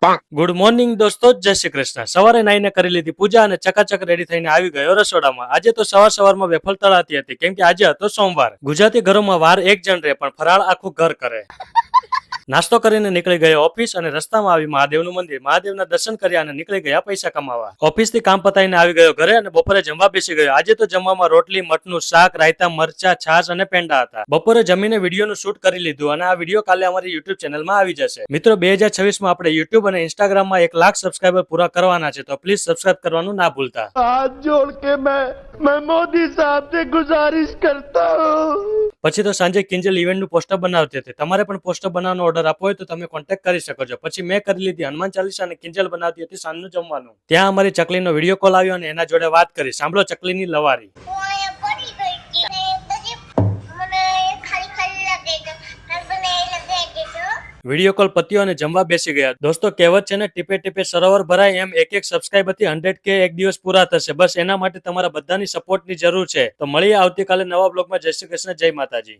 Good morning દોસ્તો, જય શ્રી કૃષ્ણ। સવારે નાઈને કરી લીધી પૂજા અને ચકાચક રેડી થઈને આવી ગયો રસોડામાં। આજે તો સવારમાં વેફર તળાતી હતી કેમ કે આજે હતો સોમવાર। ગુજરાતી ઘરોમાં વાર એક જણ રહે પણ ફરાળ આખું ઘર કરે। નાસ્તો કરીને નીકળી ગયો ઓફિસ અને રસ્તામાં આવી મહાદેવનું મંદિર। મહાદેવના દર્શન કર્યા અને નીકળી ગયા પૈસા કમાવા। ઓફિસ થી કામ પતાવીને આવી ગયો ઘરે અને બપોરે જમવા બેસી ગયો। આજે તો જમવામાં રોટલી, મઠનું શાક, રાયતા, મરચા, છાશ અને પેંડા હતા। બપોરે જમીને વિડીયોનું શૂટ કરી લીધું અને આ વિડીયો કાલે અમારી યુટ્યુબ ચેનલમાં આવી જશે। મિત્રો 2026માં આપણે યુટ્યુબ અને ઇન્સ્ટાગ્રામમાં 1 લાખ સબસ્ક્રાઇબર પૂરા કરવાના છે, તો પ્લીઝ સબસ્ક્રાઇબ કરવાનું ના ભૂલતા। हाथ जोड़ के मैं मोदी साहब से गुजारिश करता हूँ। પછી તો સાંજે કિંજલ ઇવેન્ટનું પોસ્ટર બનાવતી હતી। તમારે પણ પોસ્ટર બનાવવાનો ઓર્ડર આપવો હોય તો તમે કોન્ટેક્ટ કરી શકો છો। પછી મેં કરી લીધી હનુમાન ચાલીસા અને કિંજલ બનાવતી હતી સાંજનું જમવાનું। ત્યાં અમારી ચકલીનો વિડીયો કોલ આવ્યો અને એના જોડે વાત કરી। સાંભળો ચકલીની લવારી। વિડીયો કોલ પત્યો અને જમવા બેસી ગયા। દોસ્તો કહેવત છે ને, ટીપે ટીપે સરોવર ભરાય, એમ એક સબસ્ક્રાઇબરથી 100K એક દિવસ પૂરા થશે। બસ એના માટે તમારા બધાની સપોર્ટની જરૂર છે। તો મળીએ આવતીકાલે નવા બ્લોગમાં। જય શ્રી કૃષ્ણ, જય માતાજી।